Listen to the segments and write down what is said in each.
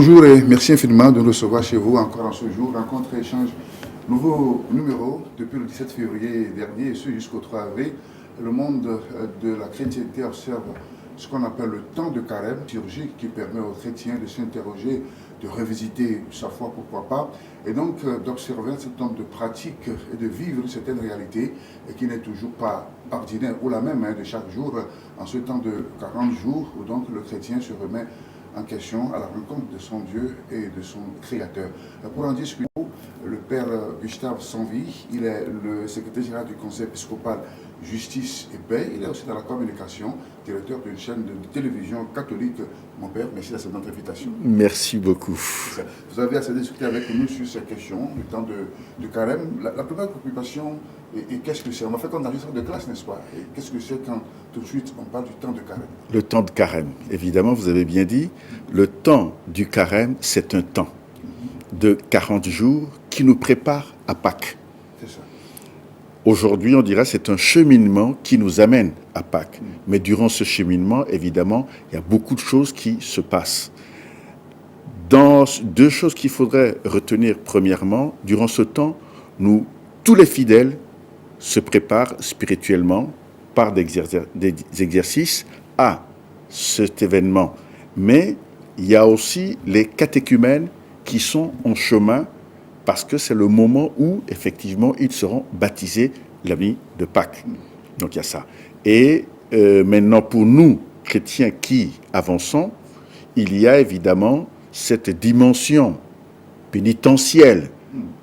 Bonjour et merci infiniment de nous recevoir chez vous encore en ce jour. Rencontre et échange, nouveau numéro depuis le 17 février dernier et ce jusqu'au 3 avril. Le monde de la chrétienté observe ce qu'on appelle le temps de carême liturgique qui permet aux chrétiens de s'interroger, de revisiter sa foi, pourquoi pas, et donc d'observer un certain nombre de pratiques et de vivre certaines réalités et qui n'est toujours pas ordinaire ou la même de chaque jour en ce temps de 40 jours où donc le chrétien se remet en question à la rencontre de son Dieu et de son Créateur. Pour en discuter, le père Gustave Sanvy, il est le secrétaire général du Conseil épiscopal Justice et Paix. Il est aussi dans la communication, directeur d'une chaîne de télévision catholique. Mon père, merci de cette invitation. Merci beaucoup. Vous avez assez discuté avec nous sur ces questions, le temps de carême. La première préoccupation, et qu'est-ce que c'est? On a fait comme dans l'histoire de classe, n'est-ce pas? Et qu'est-ce que c'est quand tout de suite on parle du temps de carême? Le temps de carême, évidemment, vous avez bien dit, le temps du carême, c'est un temps de 40 jours qui nous prépare à Pâques. C'est ça. Aujourd'hui, on dirait c'est un cheminement qui nous amène à Pâques. Mais durant ce cheminement, évidemment, il y a beaucoup de choses qui se passent. Dans deux choses qu'il faudrait retenir, premièrement, durant ce temps, tous les fidèles se préparent spirituellement par des exercices à cet événement. Mais il y a aussi les catéchumènes qui sont en chemin parce que c'est le moment où, effectivement, ils seront baptisés la nuit de Pâques. Donc, il y a ça. Et maintenant, pour nous, chrétiens qui avançons, il y a évidemment cette dimension pénitentielle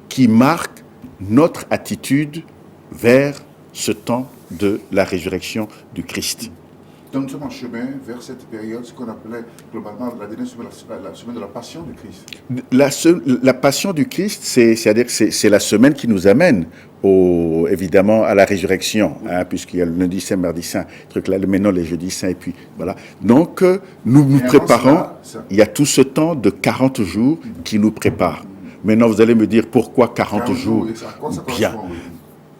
qui marque notre attitude vers ce temps de la résurrection du Christ. Donc nous sommes en chemin vers cette période, ce qu'on appelait globalement la dernière semaine, la semaine de la passion du Christ. La passion du Christ, c'est-à-dire que c'est la semaine qui nous amène évidemment à la résurrection, puisqu'il y a le lundi saint, mardi saint, truc là, maintenant les jeudis saints, et puis voilà. Donc nous nous préparons, il y a tout ce temps de 40 jours qui nous prépare. Maintenant vous allez me dire pourquoi 40 jours? Bien.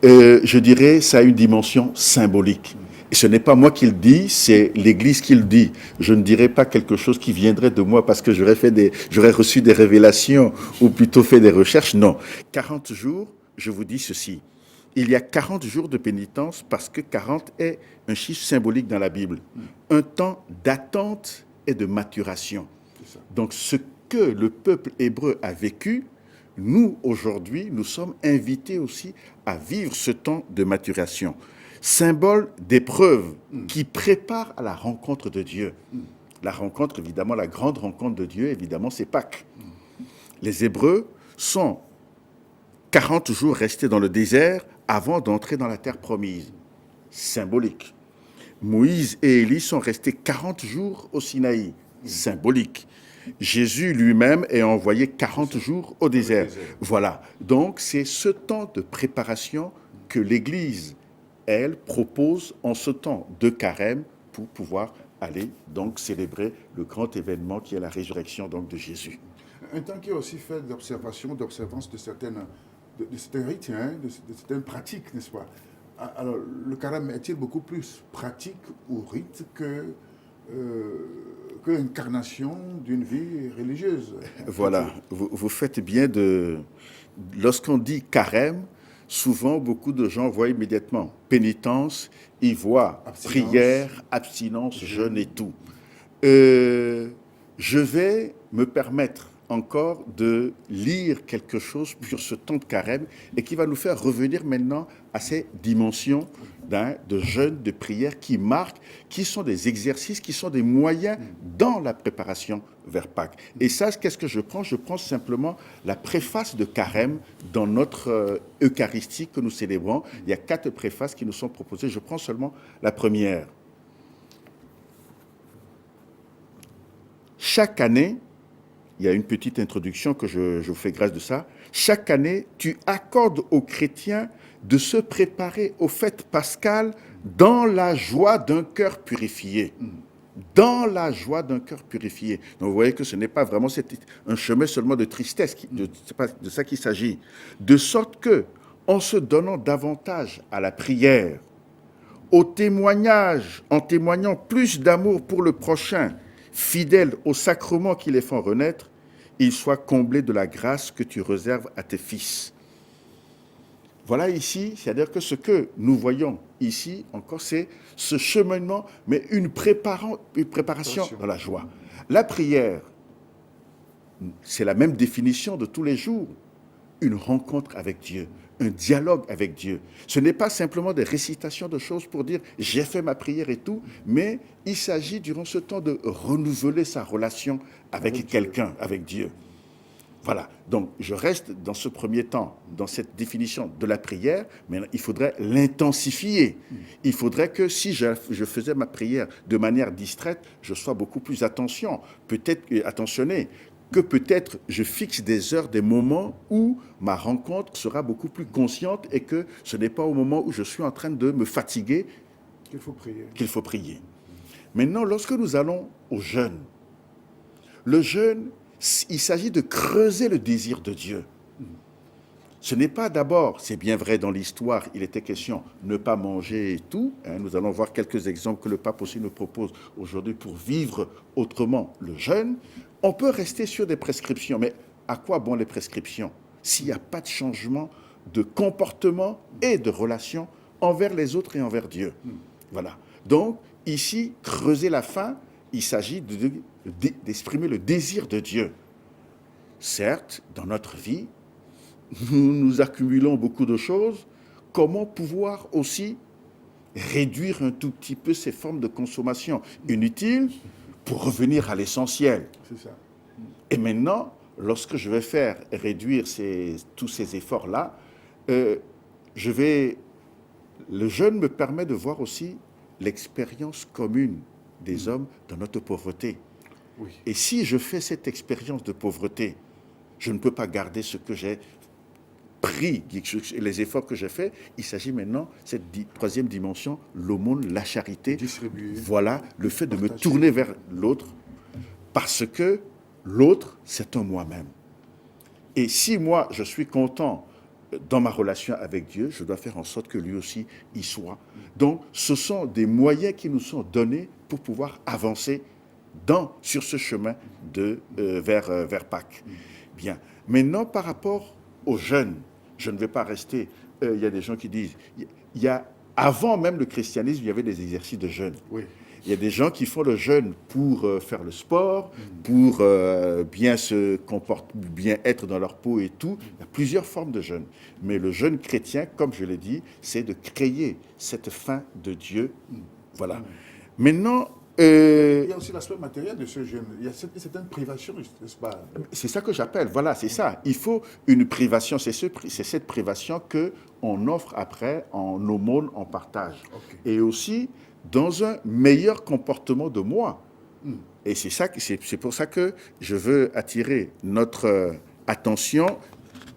Je dirais ça a une dimension symbolique. Et ce n'est pas moi qui le dis, c'est l'Église qui le dit. Je ne dirais pas quelque chose qui viendrait de moi parce que j'aurais reçu des révélations ou plutôt fait des recherches. Non. 40 jours, je vous dis ceci. Il y a 40 jours de pénitence parce que 40 est un chiffre symbolique dans la Bible. Un temps d'attente et de maturation. Donc ce que le peuple hébreu a vécu, nous, aujourd'hui, nous sommes invités aussi à vivre ce temps de maturation. Symbole d'épreuve qui prépare à la rencontre de Dieu. La rencontre, évidemment, la grande rencontre de Dieu, évidemment, c'est Pâques. Les Hébreux sont 40 jours restés dans le désert avant d'entrer dans la terre promise. Symbolique. Moïse et Élie sont restés 40 jours au Sinaï. Symbolique. Jésus lui-même est envoyé 40 jours au désert. Voilà. Donc, c'est ce temps de préparation que l'Église, elle, propose en ce temps de carême pour pouvoir aller donc célébrer le grand événement qui est la résurrection donc de Jésus. Un temps qui est aussi fait d'observation, d'observance de certains rites, de certaines pratiques, n'est-ce pas? Alors, le carême est-il beaucoup plus pratique ou rite que l'incarnation d'une vie religieuse? Voilà, vous faites bien de... Lorsqu'on dit carême, souvent beaucoup de gens voient immédiatement pénitence, ils voient prière, abstinence, jeûne et tout. Je vais me permettre encore de lire quelque chose sur ce temps de carême et qui va nous faire revenir maintenant à ces dimensions de jeûne, de prière qui marquent, qui sont des exercices, qui sont des moyens dans la préparation vers Pâques. Et ça, qu'est-ce que je prends? Je prends simplement la préface de carême dans notre Eucharistie que nous célébrons. Il y a 4 préfaces qui nous sont proposées. Je prends seulement la première. Chaque année, il y a une petite introduction que je vous fais grâce de ça. Chaque année, tu accordes aux chrétiens de se préparer aux fêtes pascales dans la joie d'un cœur purifié. Dans la joie d'un cœur purifié. Donc vous voyez que ce n'est pas vraiment un chemin seulement de tristesse, c'est pas de ça qu'il s'agit. De sorte que, en se donnant davantage à la prière, au témoignage, en témoignant plus d'amour pour le prochain, fidèles aux sacrements qui les font renaître, ils soient comblés de la grâce que tu réserves à tes fils. Voilà ici, c'est-à-dire que ce que nous voyons ici encore, c'est ce cheminement, mais une préparation dans la joie. La prière, c'est la même définition de tous les jours. Une rencontre avec Dieu, un dialogue avec Dieu. Ce n'est pas simplement des récitations de choses pour dire « j'ai fait ma prière et tout », mais il s'agit durant ce temps de renouveler sa relation avec quelqu'un, avec Dieu. Voilà, donc je reste dans ce premier temps, dans cette définition de la prière, mais il faudrait l'intensifier. Il faudrait que si je faisais ma prière de manière distraite, je sois beaucoup plus attentionné, que peut-être je fixe des heures, des moments où ma rencontre sera beaucoup plus consciente et que ce n'est pas au moment où je suis en train de me fatiguer qu'il faut prier. Maintenant, lorsque nous allons au jeûne, le jeûne, il s'agit de creuser le désir de Dieu. Ce n'est pas d'abord, c'est bien vrai dans l'histoire, il était question de ne pas manger et tout. Nous allons voir quelques exemples que le pape aussi nous propose aujourd'hui pour vivre autrement le jeûne. On peut rester sur des prescriptions, mais à quoi bon les prescriptions s'il n'y a pas de changement de comportement et de relation envers les autres et envers Dieu? Voilà. Donc, ici, creuser la faim, il s'agit d'exprimer le désir de Dieu. Certes, dans notre vie, nous accumulons beaucoup de choses. Comment pouvoir aussi réduire un tout petit peu ces formes de consommation inutiles pour revenir à l'essentiel? C'est ça. Et maintenant, lorsque je vais faire réduire tous ces efforts-là, le jeûne me permet de voir aussi l'expérience commune des hommes dans notre pauvreté. Oui. Et si je fais cette expérience de pauvreté, je ne peux pas garder ce que j'ai pris, les efforts que j'ai faits. Il s'agit maintenant, cette troisième dimension, l'aumône, la charité. Distribuer. Voilà, le fait de me tourner vers l'autre, parce que l'autre, c'est un moi-même. Et si moi, je suis content dans ma relation avec Dieu, je dois faire en sorte que lui aussi y soit. Donc, ce sont des moyens qui nous sont donnés pour pouvoir avancer sur ce chemin vers Pâques. Bien. Maintenant, par rapport aux jeunes, je ne vais pas rester... Il y a des gens qui disent... Avant même le christianisme, il y avait des exercices de jeûne. Oui. Il y a des gens qui font le jeûne pour faire le sport, pour bien se comporter, bien être dans leur peau et tout. Il y a plusieurs formes de jeûne. Mais le jeûne chrétien, comme je l'ai dit, c'est de créer cette faim de Dieu. Voilà. Maintenant... il y a aussi l'aspect matériel de ce jeûne. Il y a certaines privations, n'est-ce pas? C'est ça que j'appelle, voilà, c'est ça. Il faut une privation, c'est cette privation qu'on offre après en aumône, en partage. Okay. Et aussi dans un meilleur comportement de moi. Et c'est pour ça que je veux attirer notre attention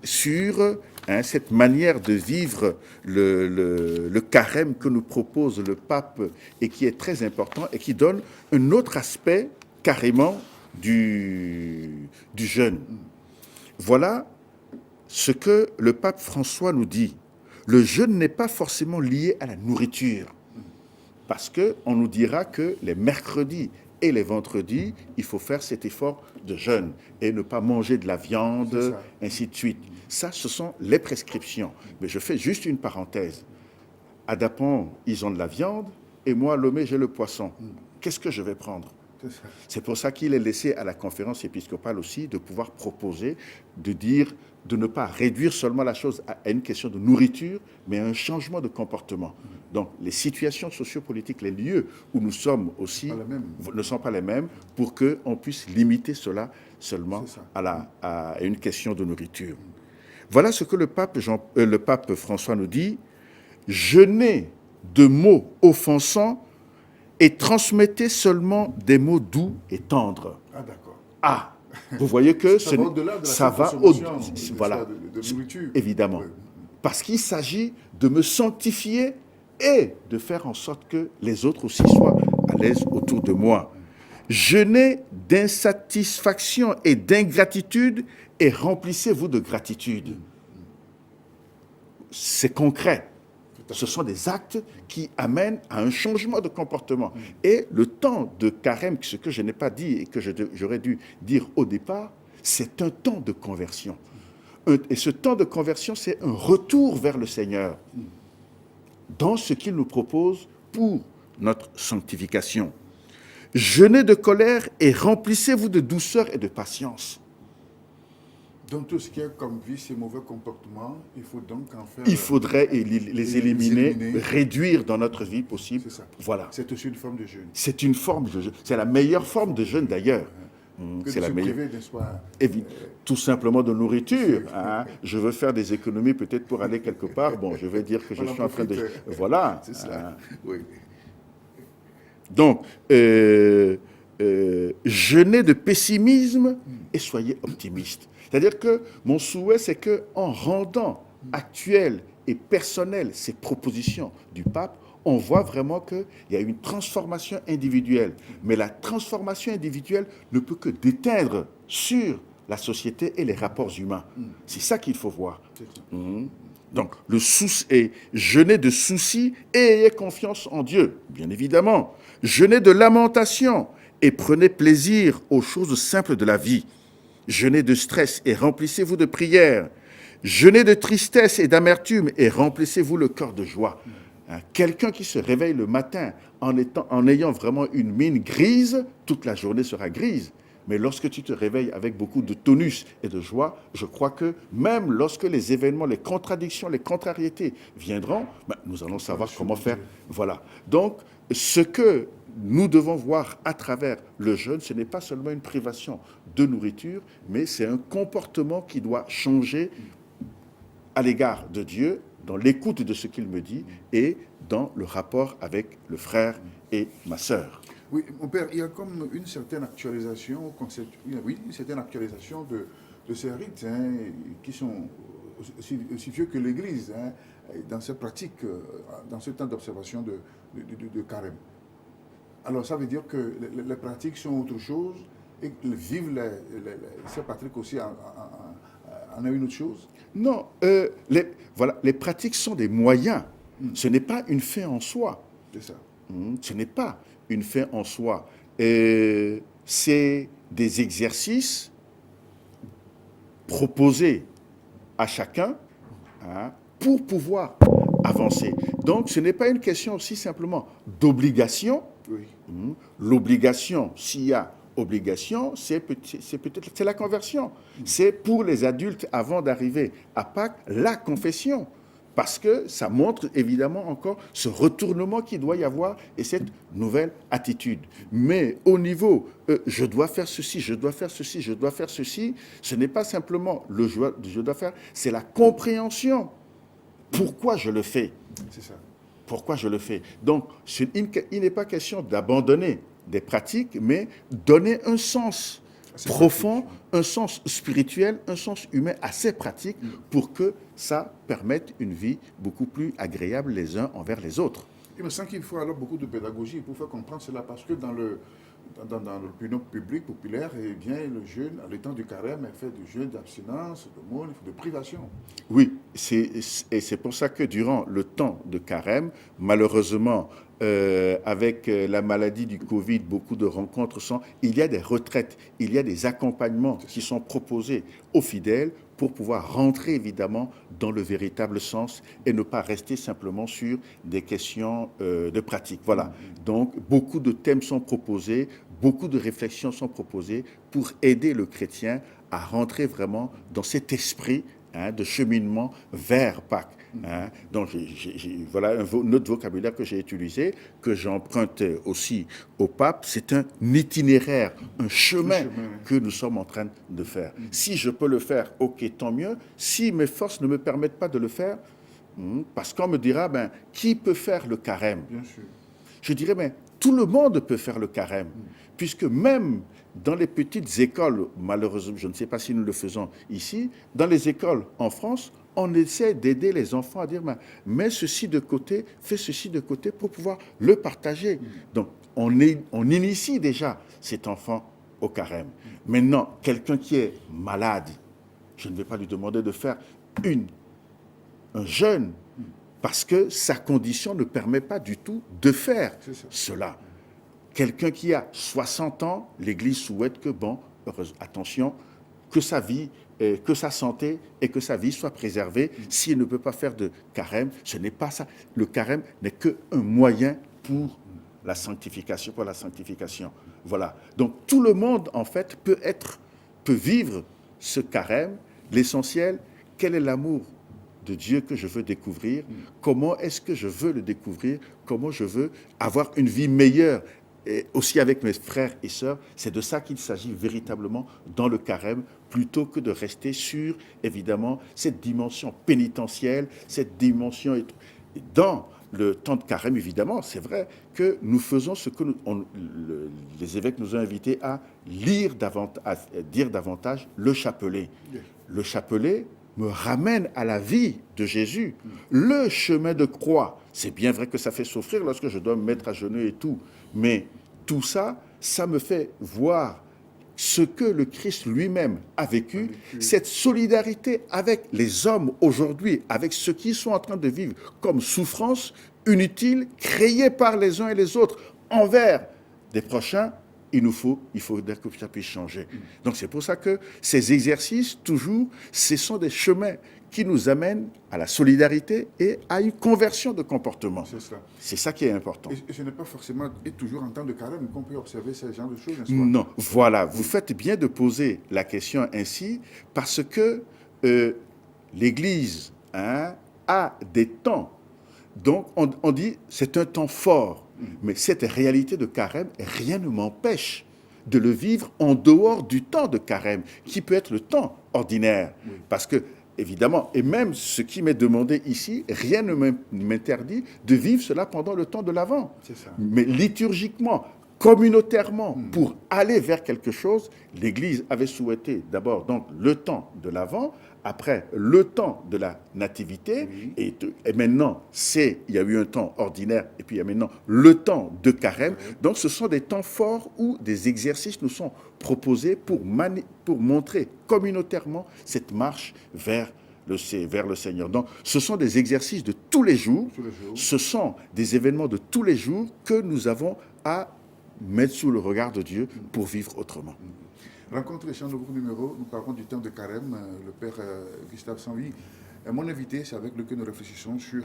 sur cette manière de vivre le carême que nous propose le pape et qui est très important et qui donne un autre aspect carrément du jeûne. Voilà ce que le pape François nous dit. Le jeûne n'est pas forcément lié à la nourriture, parce qu'on nous dira que les mercredis et les vendredis, il faut faire cet effort de jeûne et ne pas manger de la viande, ainsi de suite. Ça, ce sont les prescriptions. Mais je fais juste une parenthèse. À Dapon, ils ont de la viande et moi, à Lomé, j'ai le poisson. Qu'est-ce que je vais prendre? C'est pour ça qu'il est laissé à la conférence épiscopale aussi de pouvoir proposer, de dire, de ne pas réduire seulement la chose à une question de nourriture, mais à un changement de comportement. Donc, les situations sociopolitiques, les lieux où nous sommes aussi ne sont pas les mêmes pour qu'on puisse limiter cela seulement à une question de nourriture. Voilà ce que le pape François nous dit. Jeûnez de mots offensants et transmettez seulement des mots doux et tendres. Ah, d'accord. Ah, vous voyez que ça va au-delà de voilà, de nourriture. Évidemment. Parce qu'il s'agit de me sanctifier et de faire en sorte que les autres aussi soient à l'aise autour de moi. Jeûnez d'insatisfaction et d'ingratitude et remplissez-vous de gratitude. C'est concret. Ce sont des actes qui amènent à un changement de comportement. Et le temps de carême, ce que je n'ai pas dit et que j'aurais dû dire au départ, c'est un temps de conversion. Et ce temps de conversion, c'est un retour vers le Seigneur dans ce qu'il nous propose pour notre sanctification. Jeûnez de colère et remplissez-vous de douceur et de patience. Donc tout ce qui est comme vice et mauvais comportement, il faut donc en faire... Il faudrait les éliminer, réduire dans notre vie possible. C'est ça. Voilà. C'est aussi une forme de jeûne. C'est une forme de jeûne. C'est la meilleure forme de jeûne d'ailleurs. C'est la meilleure. N'est-ce pas? Tout simplement de nourriture. Hein. Je veux faire des économies peut-être pour aller quelque part. Bon, je vais dire que je suis en train de... Voilà. C'est cela. Oui. Donc, jeûnez de pessimisme et soyez optimistes. C'est-à-dire que mon souhait, c'est qu'en rendant actuelles et personnelles ces propositions du pape, on voit vraiment qu'il y a une transformation individuelle. Mais la transformation individuelle ne peut que déteindre sur la société et les rapports humains. C'est ça qu'il faut voir. Donc, le souci est jeûnez de soucis et ayez confiance en Dieu, bien évidemment. Jeûnez de lamentation et prenez plaisir aux choses simples de la vie. Jeûnez de stress et remplissez-vous de prières. Jeûnez de tristesse et d'amertume et remplissez-vous le cœur de joie. Quelqu'un qui se réveille le matin en ayant vraiment une mine grise, toute la journée sera grise. Mais lorsque tu te réveilles avec beaucoup de tonus et de joie, je crois que même lorsque les événements, les contradictions, les contrariétés viendront, nous allons savoir comment faire. Voilà. Donc, ce que nous devons voir à travers le jeûne, ce n'est pas seulement une privation de nourriture, mais c'est un comportement qui doit changer à l'égard de Dieu, dans l'écoute de ce qu'il me dit et dans le rapport avec le frère et ma sœur. Oui, mon père, il y a comme une certaine actualisation, une certaine actualisation de ces rites qui sont aussi vieux que l'Église, dans ces pratiques, dans ce temps d'observation de carême. Alors ça veut dire que les pratiques sont autre chose et vivre ces pratiques aussi en est une autre chose? Non, les pratiques sont des moyens. Ce n'est pas une fin en soi. C'est ça. Ce n'est pas une fin en soi. C'est des exercices proposés à chacun pour pouvoir avancer. Donc, ce n'est pas une question aussi simplement d'obligation. Oui. L'obligation, s'il y a obligation, c'est la conversion. C'est pour les adultes, avant d'arriver à Pâques, la confession. Parce que ça montre évidemment encore ce retournement qu'il doit y avoir et cette nouvelle attitude. Mais au niveau, je dois faire ceci, je dois faire ceci, je dois faire ceci, ce n'est pas simplement le je dois faire, c'est la compréhension. Pourquoi je le fais? C'est ça. Pourquoi je le fais? Donc, il n'est pas question d'abandonner des pratiques, mais donner un sens profond, un sens spirituel, un sens humain à ces pratiques pour que ça permette une vie beaucoup plus agréable les uns envers les autres. Il me semble qu'il faut alors beaucoup de pédagogie pour faire comprendre cela, parce que dans l'opinion publique populaire, eh bien, le jeûne, à l'état du carême, est fait de jeûne, d'abstinence, d'aumône, de privation. Oui, et c'est pour ça que durant le temps de carême, malheureusement, avec la maladie du Covid, beaucoup de rencontres il y a des retraites, il y a des accompagnements qui sont proposés aux fidèles pour pouvoir rentrer évidemment dans le véritable sens et ne pas rester simplement sur des questions de pratique. Voilà. Donc, beaucoup de thèmes sont proposés, beaucoup de réflexions sont proposées pour aider le chrétien à rentrer vraiment dans cet esprit de cheminement vers Pâques. Donc, voilà un autre vocabulaire que j'ai utilisé, que j'emprunte aussi au pape. C'est un itinéraire, un chemin que nous sommes en train de faire. Si je peux le faire, ok, tant mieux. Si mes forces ne me permettent pas de le faire, parce qu'on me dira, qui peut faire le carême? Bien sûr. Je dirais, tout le monde peut faire le carême, puisque même dans les petites écoles, malheureusement, je ne sais pas si nous le faisons ici, dans les écoles en France, on essaie d'aider les enfants à dire, mets ceci de côté, fais ceci de côté pour pouvoir le partager. Donc, on initie déjà cet enfant au carême. Maintenant, quelqu'un qui est malade, je ne vais pas lui demander de faire un jeûne, parce que sa condition ne permet pas du tout de faire cela. Quelqu'un qui a 60 ans, l'Église souhaite que, attention, que sa vie, que sa santé et que sa vie soient préservées. S'il ne peut pas faire de carême, ce n'est pas ça. Le carême n'est qu'un moyen pour la sanctification, Voilà. Donc tout le monde, en fait, peut vivre ce carême. L'essentiel, quel est l'amour de Dieu que je veux découvrir? Comment est-ce que je veux le découvrir? Comment je veux avoir une vie meilleure? Et aussi avec mes frères et sœurs, c'est de ça qu'il s'agit véritablement dans le carême, plutôt que de rester sur, évidemment, cette dimension pénitentielle, cette dimension... Dans le temps de carême, évidemment, c'est vrai que nous faisons ce que les évêques nous ont invités à lire davantage, à dire davantage le chapelet. Le chapelet me ramène à la vie de Jésus. Le chemin de croix, c'est bien vrai que ça fait souffrir lorsque je dois me mettre à genoux et tout, mais tout ça, ça me fait voir ce que le Christ lui-même a vécu, cette solidarité avec les hommes aujourd'hui, avec ceux qui sont en train de vivre comme souffrance inutile, créée par les uns et les autres envers des prochains, il faut que ça puisse changer. Donc c'est pour ça que ces exercices, toujours, ce sont des chemins qui nous amènent à la solidarité et à une conversion de comportement. C'est ça. C'est ça qui est important. Et ce n'est pas forcément et toujours en temps de carême qu'on peut observer ce genre de choses, n'est-ce pas? Non, voilà, vous faites bien de poser la question ainsi, parce que l'Église a des temps. Donc on dit c'est un temps fort, mais cette réalité de carême, rien ne m'empêche de le vivre en dehors du temps de carême, qui peut être le temps ordinaire. Parce que, évidemment, et même ce qui m'est demandé ici, rien ne m'interdit de vivre cela pendant le temps de l'Avent. C'est ça. Mais liturgiquement, communautairement, pour aller vers quelque chose, l'Église avait souhaité d'abord donc le temps de l'Avent, après le temps de la Nativité, et maintenant il y a eu un temps ordinaire, et puis il y a maintenant le temps de carême. Donc ce sont des temps forts où des exercices nous sont proposés pour montrer communautairement cette marche vers le Seigneur. Donc, ce sont des exercices de tous les jours. Ce sont des événements de tous les jours que nous avons à mettre sous le regard de Dieu pour vivre autrement. Rencontre et chant, nouveau numéro, nous parlons du temps de carême. Le père Gustave Sanvi, mon invité, c'est avec lui que nous réfléchissons sur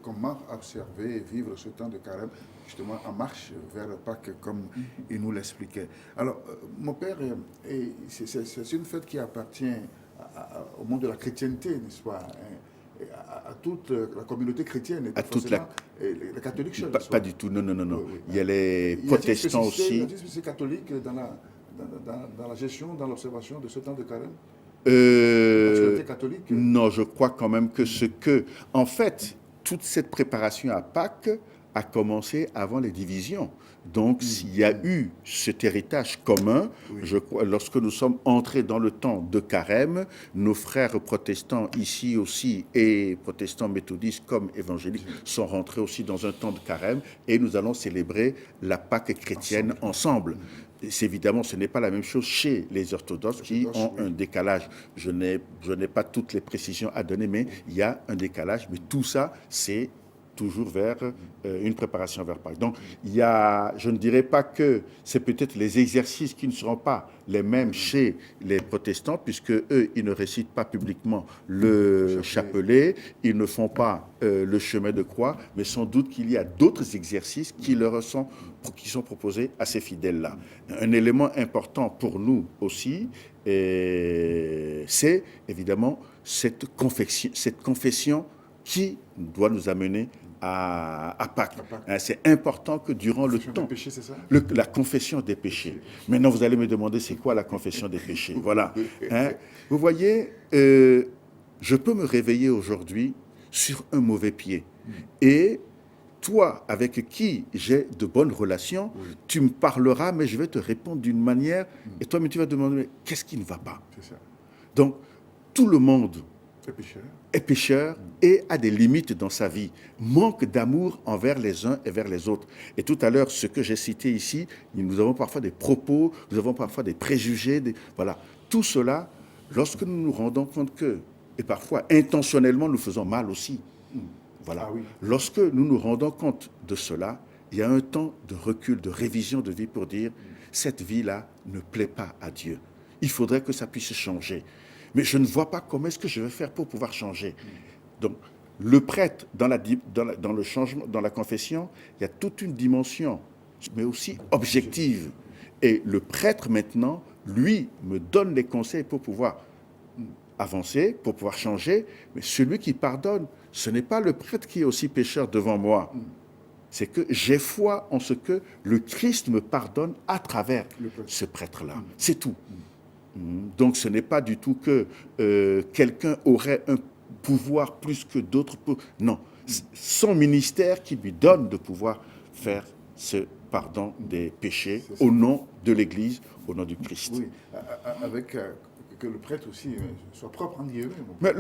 comment observer et vivre ce temps de carême, justement en marche vers Pâques, comme il nous l'expliquait. Alors, mon père, c'est une fête qui appartient au monde de la chrétienté, n'est-ce pas, à toute la communauté chrétienne, et à toute la... les catholiques seuls. Pas du tout, non. Oui. Il y a les protestants aussi. Il y a des spécificités catholiques dans la gestion, dans l'observation de ce temps de carême? Catholique? Non, je crois quand même que en fait, toute cette préparation à Pâques a commencé avant les divisions. Donc, s'il y a eu cet héritage commun, je crois, lorsque nous sommes entrés dans le temps de carême, nos frères protestants ici aussi, et protestants méthodistes comme évangéliques, sont rentrés aussi dans un temps de carême, et nous allons célébrer la Pâque chrétienne ensemble. Évidemment, ce n'est pas la même chose chez les orthodoxes qui ont un décalage. Je n'ai pas toutes les précisions à donner, mais il y a un décalage. Mais tout ça, c'est toujours vers une préparation vers Pâques. Donc, je ne dirais pas que c'est peut-être les exercices qui ne seront pas les mêmes chez les protestants, puisque eux, ils ne récitent pas publiquement le chapelet, ils ne font pas le chemin de croix, mais sans doute qu'il y a d'autres exercices qui sont proposés à ces fidèles-là. Un élément important pour nous aussi, c'est évidemment cette confession qui doit nous amener à Pâques. C'est important que durant le temps... Péchés, c'est ça? La confession des péchés. Maintenant, vous allez me demander, c'est quoi la confession des péchés? Voilà. Vous voyez, je peux me réveiller aujourd'hui sur un mauvais pied. Et toi, avec qui j'ai de bonnes relations, tu me parleras, mais je vais te répondre d'une manière, et toi, mais tu vas te demander, qu'est-ce qui ne va pas? C'est ça. Donc, tout le monde est pécheur et a des limites dans sa vie, manque d'amour envers les uns et vers les autres. Et tout à l'heure, ce que j'ai cité ici, nous avons parfois des propos, nous avons parfois des préjugés, voilà. Tout cela, lorsque nous nous rendons compte que, et parfois intentionnellement, nous faisons mal aussi. Voilà. Lorsque nous nous rendons compte de cela, il y a un temps de recul, de révision de vie pour dire, cette vie-là ne plaît pas à Dieu. il faudrait que ça puisse changer. Mais je ne vois pas comment est-ce que je vais faire pour pouvoir changer. Donc, le prêtre, dans le changement, dans la confession, il y a toute une dimension, mais aussi objective. Et le prêtre, maintenant, lui, me donne les conseils pour pouvoir avancer, pour pouvoir changer. Mais celui qui pardonne, ce n'est pas le prêtre qui est aussi pécheur devant moi. C'est que j'ai foi en ce que le Christ me pardonne à travers ce prêtre-là. C'est tout. Donc ce n'est pas du tout que quelqu'un aurait un pouvoir plus que d'autres. Non, son ministère qui lui donne de pouvoir faire ce pardon des péchés au nom de l'Église, au nom du Christ. Oui, avec que le prêtre aussi soit propre en Dieu. Mais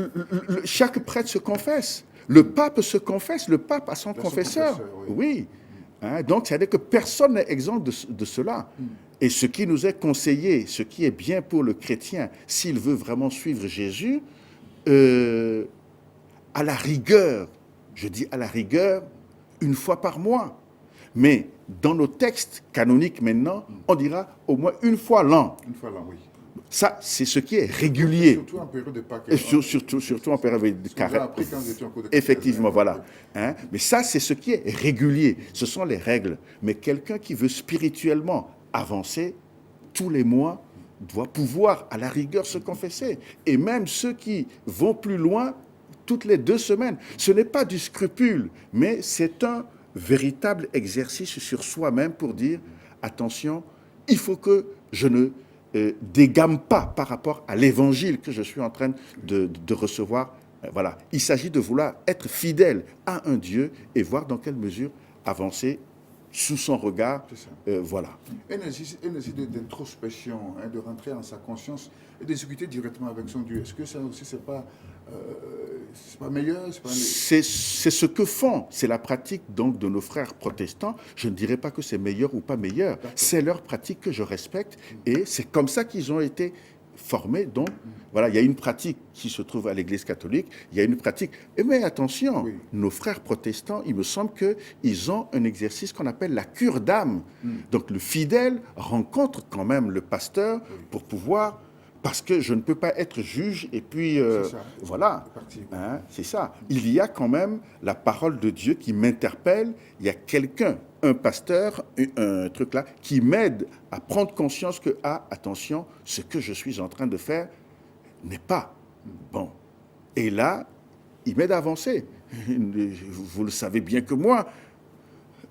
chaque prêtre se confesse. Le pape se confesse, le pape a son confesseur. Oui. Hein, donc, c'est-à-dire que personne n'est exempt de cela. Et ce qui nous est conseillé, ce qui est bien pour le chrétien, s'il veut vraiment suivre Jésus, à la rigueur, je dis à la rigueur, une fois par mois. Mais dans nos textes canoniques maintenant, on dira au moins une fois l'an. Une fois l'an, oui. Ça, c'est ce qui est régulier. Surtout en période de Pâques. Surtout en période de carême. Effectivement, voilà. Hein? Mais ça, c'est ce qui est régulier. Ce sont les règles. Mais quelqu'un qui veut spirituellement avancer, tous les mois, doit pouvoir, à la rigueur, se confesser. Et même ceux qui vont plus loin, toutes les 2 semaines. Ce n'est pas du scrupule, mais c'est un véritable exercice sur soi-même pour dire, attention, il faut que je ne dégamme pas par rapport à l'évangile que je suis en train de recevoir. Voilà. Il s'agit de vouloir être fidèle à un Dieu et voir dans quelle mesure avancer sous son regard. Voilà. Un exercice d'introspection, hein, de rentrer en sa conscience et d'exécuter directement avec son Dieu. Est-ce que ça aussi, c'est pas meilleur? C'est ce que font, c'est la pratique donc de nos frères protestants. Je ne dirais pas que c'est meilleur ou pas meilleur. C'est leur pratique que je respecte et c'est comme ça qu'ils ont été formés. Donc, voilà, il y a une pratique qui se trouve à l'Église catholique, il y a une pratique. Mais attention, nos frères protestants, il me semble qu'ils ont un exercice qu'on appelle la cure d'âme. Donc, le fidèle rencontre quand même le pasteur pour pouvoir... Parce que je ne peux pas être juge et puis voilà, hein, c'est ça. Il y a quand même la parole de Dieu qui m'interpelle. Il y a quelqu'un, un pasteur, un truc là, qui m'aide à prendre conscience que, attention, ce que je suis en train de faire n'est pas bon. Et là, il m'aide à avancer. Vous le savez bien que moi,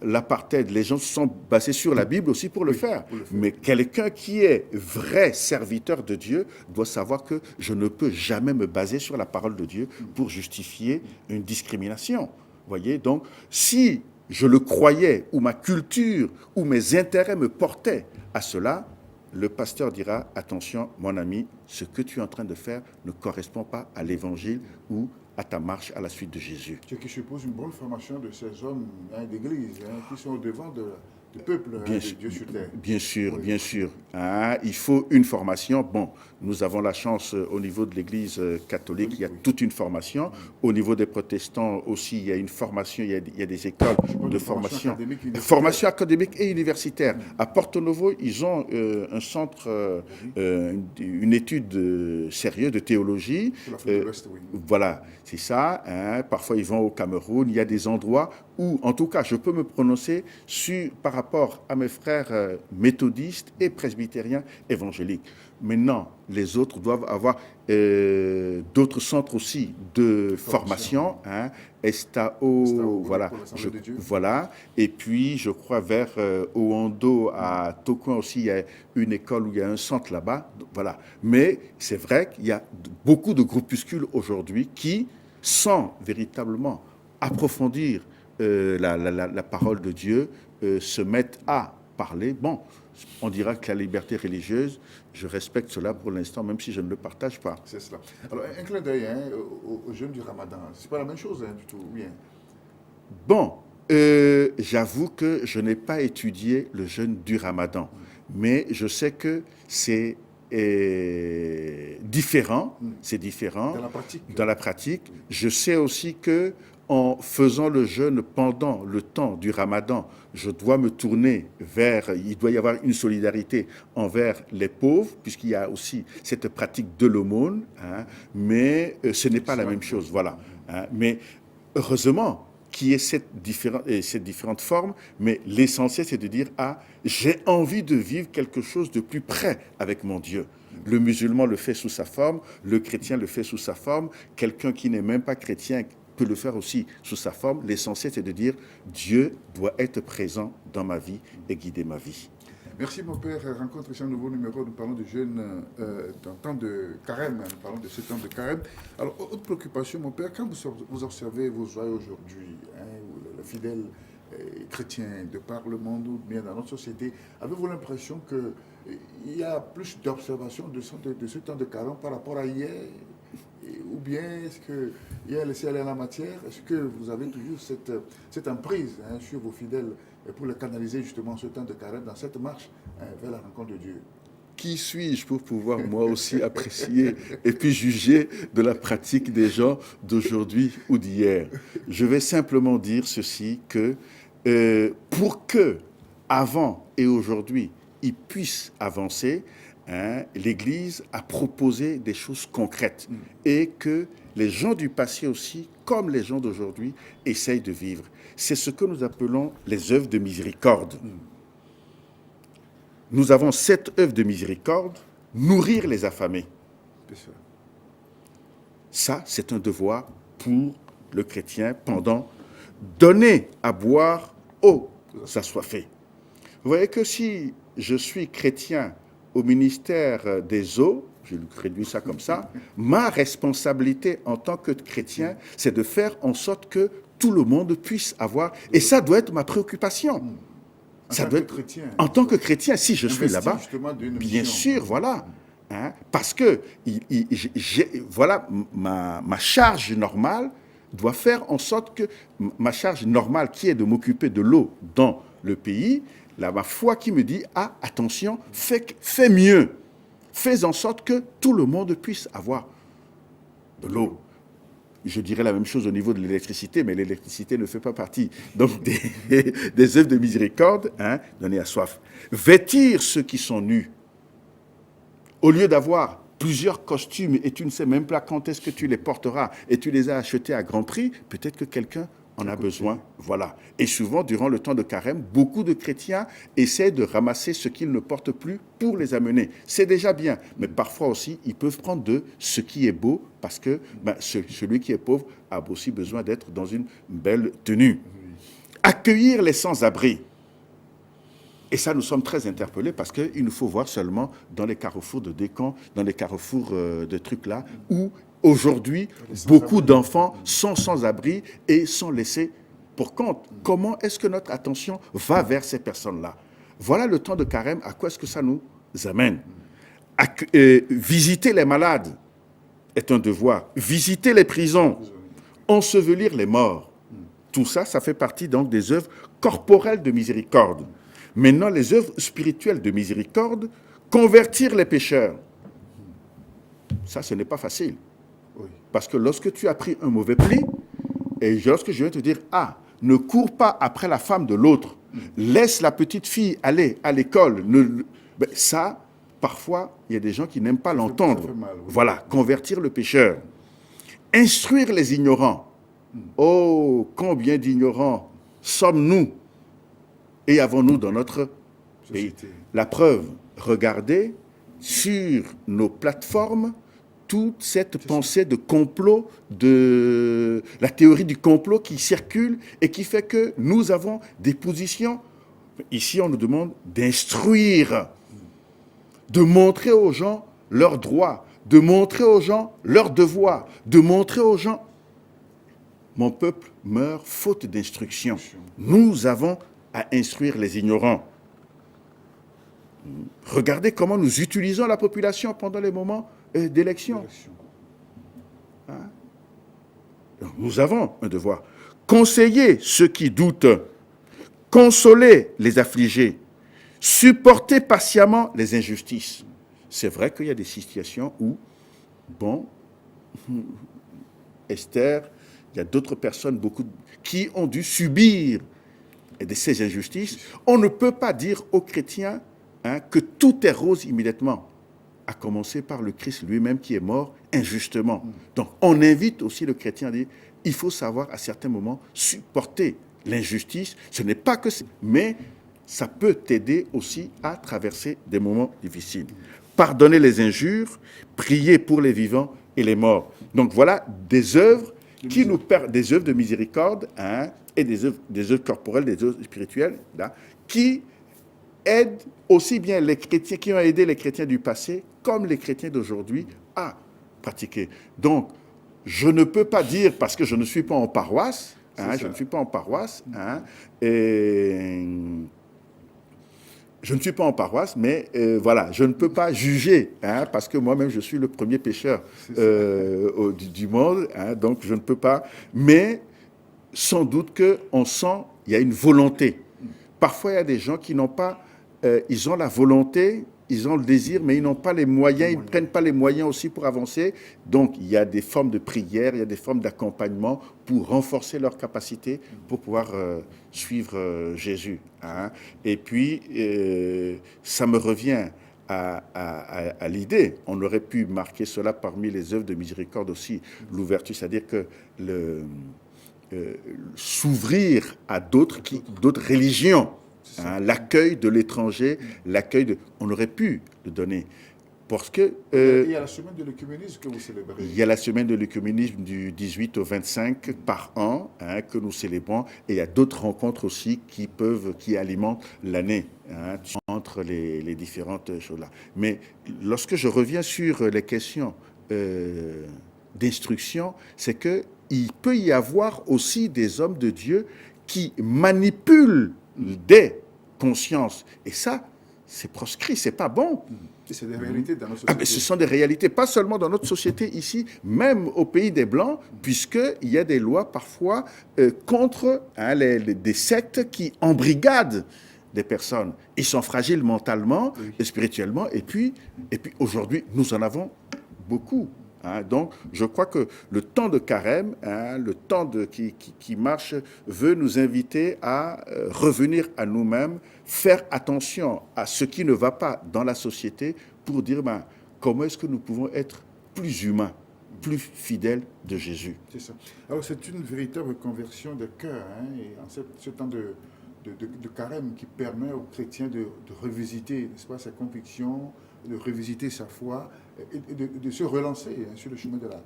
l'apartheid, les gens se sont basés sur la Bible aussi pour le faire. Mais quelqu'un qui est vrai serviteur de Dieu doit savoir que je ne peux jamais me baser sur la parole de Dieu pour justifier une discrimination. Voyez, donc, si je le croyais, ou ma culture, ou mes intérêts me portaient à cela, le pasteur dira, attention, mon ami, ce que tu es en train de faire ne correspond pas à l'évangile ou à ta marche à la suite de Jésus. Ce qui suppose une bonne formation de ces hommes d'église qui sont au devant du peuple de Dieu sur terre. Bien sûr, bien sûr. Hein, il faut une formation. Bon, nous avons la chance au niveau de l'Église catholique, il y a toute une formation. Au niveau des protestants aussi, il y a une formation, il y a des écoles de formation. Formation académique et universitaire. À Porto Novo, ils ont un centre, une étude sérieuse de théologie. Voilà, c'est ça. Hein. Parfois, ils vont au Cameroun. Il y a des endroits où, en tout cas, je peux me prononcer par rapport à mes frères méthodistes et presbytériens évangéliques. Maintenant, les autres doivent avoir d'autres centres aussi de formation. Hein. Estao, voilà. Voilà. Et puis, je crois, vers Oando, à Tokoin aussi, il y a une école où il y a un centre là-bas. Voilà. Mais c'est vrai qu'il y a beaucoup de groupuscules aujourd'hui qui, sans véritablement approfondir la parole de Dieu, se mettent à parler. Bon, on dira que la liberté religieuse, je respecte cela pour l'instant, même si je ne le partage pas. C'est cela. Alors, un clin d'œil au jeûne du Ramadan, c'est pas la même chose du tout, bien. Bon, j'avoue que je n'ai pas étudié le jeûne du Ramadan, mais je sais que c'est différent. C'est différent dans la pratique. Dans la pratique. Je sais aussi que en faisant le jeûne pendant le temps du Ramadan, je dois me tourner il doit y avoir une solidarité envers les pauvres, puisqu'il y a aussi cette pratique de l'aumône, hein, mais ce n'est pas la même chose, voilà. Hein, mais heureusement qu'il y ait cette différente forme, mais l'essentiel c'est de dire, j'ai envie de vivre quelque chose de plus près avec mon Dieu. Le musulman le fait sous sa forme, le chrétien le fait sous sa forme, quelqu'un qui n'est même pas chrétien peut le faire aussi sous sa forme. L'essentiel, c'est de dire Dieu doit être présent dans ma vie et guider ma vie. Merci mon père. Rencontre sur un nouveau numéro. Nous parlons de jeûne d'un temps de carême. Nous parlons de ce temps de carême. Alors, autre préoccupation, mon père, quand vous observez vos joies aujourd'hui, hein, le fidèle chrétien de par le monde ou bien dans notre société, avez-vous l'impression qu'il y a plus d'observation de ce temps de carême par rapport à hier? Ou bien est-ce qu'il y a le ciel et la matière? Est-ce que vous avez toujours cette emprise, hein, sur vos fidèles pour les canaliser justement ce temps de carême dans cette marche, hein, vers la rencontre de Dieu? Qui suis-je pour pouvoir moi aussi apprécier et puis juger de la pratique des gens d'aujourd'hui ou d'hier? Je vais simplement dire ceci, que pour que, avant et aujourd'hui, ils puissent avancer, hein, l'Église a proposé des choses concrètes et que les gens du passé aussi, comme les gens d'aujourd'hui, essayent de vivre. C'est ce que nous appelons les œuvres de miséricorde. Nous avons 7 œuvres de miséricorde: nourrir les affamés. Ça, c'est un devoir pour le chrétien pendant donner à boire aux assoiffés. Vous voyez que si je suis chrétien au ministère des eaux, je réduis ça comme ça, ma responsabilité en tant que chrétien, c'est de faire en sorte que tout le monde puisse avoir, et ça doit être ma préoccupation. Ça doit être, en tant que chrétien, si je suis là-bas, bien sûr, voilà. Hein, parce que voilà, ma charge normale doit faire en sorte que ma charge normale, qui est de m'occuper de l'eau dans le pays, ma foi qui me dit, attention, fais mieux. Fais en sorte que tout le monde puisse avoir de l'eau. Je dirais la même chose au niveau de l'électricité, mais l'électricité ne fait pas partie donc des œuvres de miséricorde, hein, donner à soif. Vêtir ceux qui sont nus. Au lieu d'avoir plusieurs costumes et tu ne sais même pas quand est-ce que tu les porteras et tu les as achetés à grand prix, peut-être que quelqu'un en a besoin. Voilà. Et souvent, durant le temps de carême, beaucoup de chrétiens essaient de ramasser ce qu'ils ne portent plus pour les amener. C'est déjà bien, mais parfois aussi, ils peuvent prendre de ce qui est beau parce que celui qui est pauvre a aussi besoin d'être dans une belle tenue. Accueillir les sans-abri. Et ça, nous sommes très interpellés parce qu'il nous faut voir seulement dans les carrefours de Décan, dans les carrefours de trucs là, où aujourd'hui, beaucoup d'enfants sont sans abri et sont laissés pour compte. Comment est-ce que notre attention va vers ces personnes-là? Voilà le temps de carême, à quoi est-ce que ça nous amène? Visiter les malades est un devoir. Visiter les prisons, ensevelir les morts. Tout ça, ça fait partie donc des œuvres corporelles de miséricorde. Maintenant, les œuvres spirituelles de miséricorde, convertir les pécheurs. Ça, ce n'est pas facile. Parce que lorsque tu as pris un mauvais pli, et lorsque je viens te dire, ne cours pas après la femme de l'autre, laisse la petite fille aller à l'école. Ça, parfois, il y a des gens qui n'aiment pas l'entendre. Voilà, convertir le pécheur. Instruire les ignorants. Oh, combien d'ignorants sommes-nous et avons-nous dans notre pays? La preuve, regardez sur nos plateformes toute cette pensée de complot, de la théorie du complot qui circule et qui fait que nous avons des positions. Ici, on nous demande d'instruire, de montrer aux gens leurs droits, de montrer aux gens leurs devoirs, de montrer aux gens, mon peuple meurt faute d'instruction. Nous avons à instruire les ignorants. Regardez comment nous utilisons la population pendant les moments d'élection. Hein? Nous avons un devoir. Conseiller ceux qui doutent, consoler les affligés, supporter patiemment les injustices. C'est vrai qu'il y a des situations où, Esther, il y a d'autres personnes, qui ont dû subir de ces injustices. On ne peut pas dire aux chrétiens que tout est rose immédiatement, à commencer par le Christ lui-même qui est mort injustement. Donc on invite aussi le chrétien à dire, il faut savoir à certains moments supporter l'injustice. Ce n'est pas que c'est, mais ça peut t'aider aussi à traverser des moments difficiles. Pardonner les injures, prier pour les vivants et les morts. Donc voilà des œuvres qui nous permettent, des œuvres de miséricorde, et des œuvres corporelles, des œuvres spirituelles, qui aident aussi bien les chrétiens, qui ont aidé les chrétiens du passé, comme les chrétiens d'aujourd'hui à pratiquer. Donc, je ne peux pas dire, parce que je ne suis pas en paroisse, je ne suis pas en paroisse, je ne suis pas en paroisse, mais voilà, je ne peux pas juger, parce que moi-même, je suis le premier pécheur du monde, donc je ne peux pas. Mais sans doute qu'on sent, il y a une volonté. Parfois, il y a des gens qui n'ont pas, ils ont la volonté, ils ont le désir, mais ils n'ont pas les moyens, ils ne prennent pas les moyens aussi pour avancer. Donc, il y a des formes de prière, il y a des formes d'accompagnement pour renforcer leur capacité pour pouvoir suivre Jésus. Et puis, ça me revient à l'idée, on aurait pu marquer cela parmi les œuvres de miséricorde aussi, l'ouverture, c'est-à-dire que s'ouvrir à d'autres religions, l'accueil de l'étranger, on aurait pu le donner. Parce que, il y a la semaine de l'œcuménisme que vous célébrez. Il y a la semaine de l'œcuménisme du 18 au 25 par an que nous célébrons. Et il y a d'autres rencontres aussi qui alimentent l'année entre les différentes choses-là. Mais lorsque je reviens sur les questions d'instruction, c'est qu'il peut y avoir aussi des hommes de Dieu qui manipulent des consciences. Et ça, c'est proscrit, c'est pas bon. Et c'est des réalités dans notre société. Mais ce sont des réalités, pas seulement dans notre société ici, même au pays des Blancs, puisqu'il y a des lois parfois contre des sectes qui embrigadent des personnes. Ils sont fragiles mentalement et spirituellement. Et puis aujourd'hui, nous en avons beaucoup. Donc, je crois que le temps de carême, le temps qui marche, veut nous inviter à revenir à nous-mêmes, faire attention à ce qui ne va pas dans la société pour dire comment est-ce que nous pouvons être plus humains, plus fidèles de Jésus. C'est ça. Alors, c'est une véritable conversion de cœur, et en ce temps de carême qui permet aux chrétiens de revisiter, n'est-ce pas, sa conviction, de revisiter sa foi et de se relancer sur le chemin de la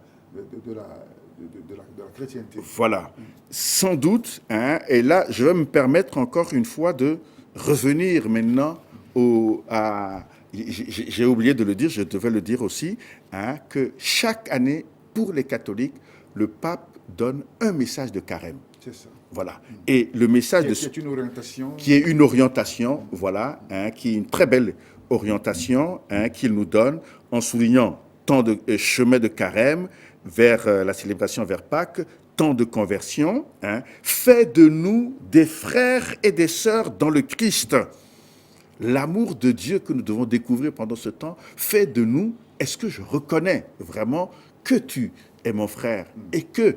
chrétienté. Voilà. Sans doute, et là, je vais me permettre encore une fois de revenir maintenant j'ai oublié de le dire, je devais le dire aussi, que chaque année, pour les catholiques, le pape donne un message de carême. C'est ça. Voilà. Et le message qui est une orientation. Qui est une orientation, voilà, qui est une très belle orientation qu'il nous donne en soulignant tant de chemin de carême vers la célébration vers Pâques, temps de conversion, fait de nous des frères et des sœurs dans le Christ. L'amour de Dieu que nous devons découvrir pendant ce temps fait de nous, est-ce que je reconnais vraiment que tu es mon frère et que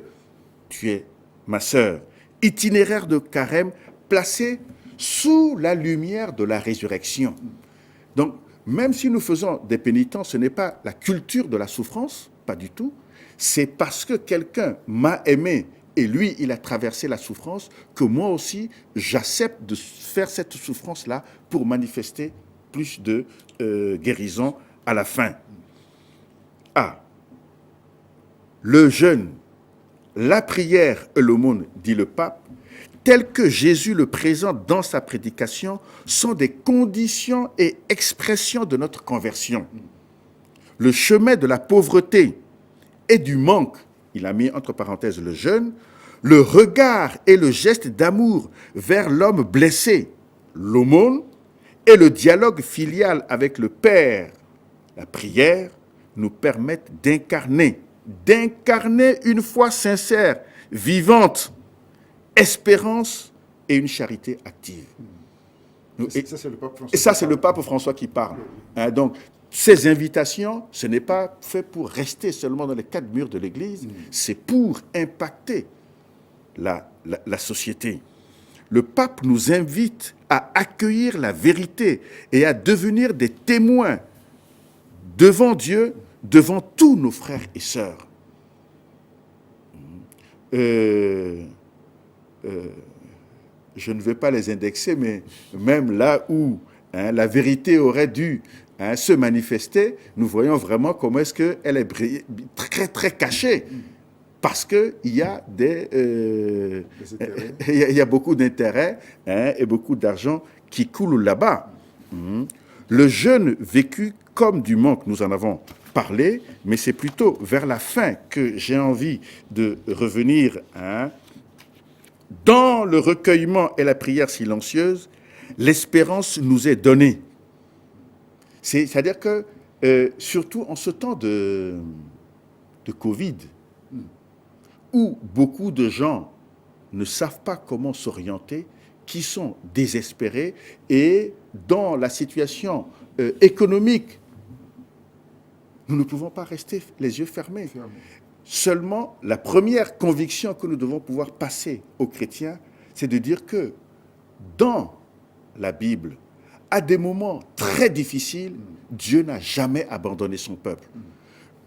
tu es ma sœur? Itinéraire de carême placé sous la lumière de la résurrection. Donc, même si nous faisons des pénitences, ce n'est pas la culture de la souffrance, pas du tout. C'est parce que quelqu'un m'a aimé et lui, il a traversé la souffrance, que moi aussi, j'accepte de faire cette souffrance-là pour manifester plus de guérison à la fin. Le jeûne, la prière et l'aumône, dit le pape, tel que Jésus le présente dans sa prédication, sont des conditions et expressions de notre conversion. Le chemin de la pauvreté et du manque, il a mis entre parenthèses le jeûne, le regard et le geste d'amour vers l'homme blessé, l'aumône, et le dialogue filial avec le Père, la prière, nous permettent d'incarner une foi sincère, vivante, espérance et une charité active. Et ça, c'est le pape François qui parle. Donc, ces invitations, ce n'est pas fait pour rester seulement dans les quatre murs de l'Église, c'est pour impacter la société. Le pape nous invite à accueillir la vérité et à devenir des témoins devant Dieu, devant tous nos frères et sœurs. Je ne vais pas les indexer, mais même là où la vérité aurait dû se manifester, nous voyons vraiment comment est-ce qu'elle est très, très cachée. Parce qu'il y a il y a beaucoup d'intérêts et beaucoup d'argent qui coulent là-bas. Le jeûne vécu comme du manque, nous en avons parlé, mais c'est plutôt vers la fin que j'ai envie de revenir. Dans le recueillement et la prière silencieuse, l'espérance nous est donnée. C'est-à-dire que, surtout en ce temps de Covid, où beaucoup de gens ne savent pas comment s'orienter, qui sont désespérés, et dans la situation économique, nous ne pouvons pas rester les yeux fermés. Seulement, la première conviction que nous devons pouvoir passer aux chrétiens, c'est de dire que dans la Bible, à des moments très difficiles, Dieu n'a jamais abandonné son peuple.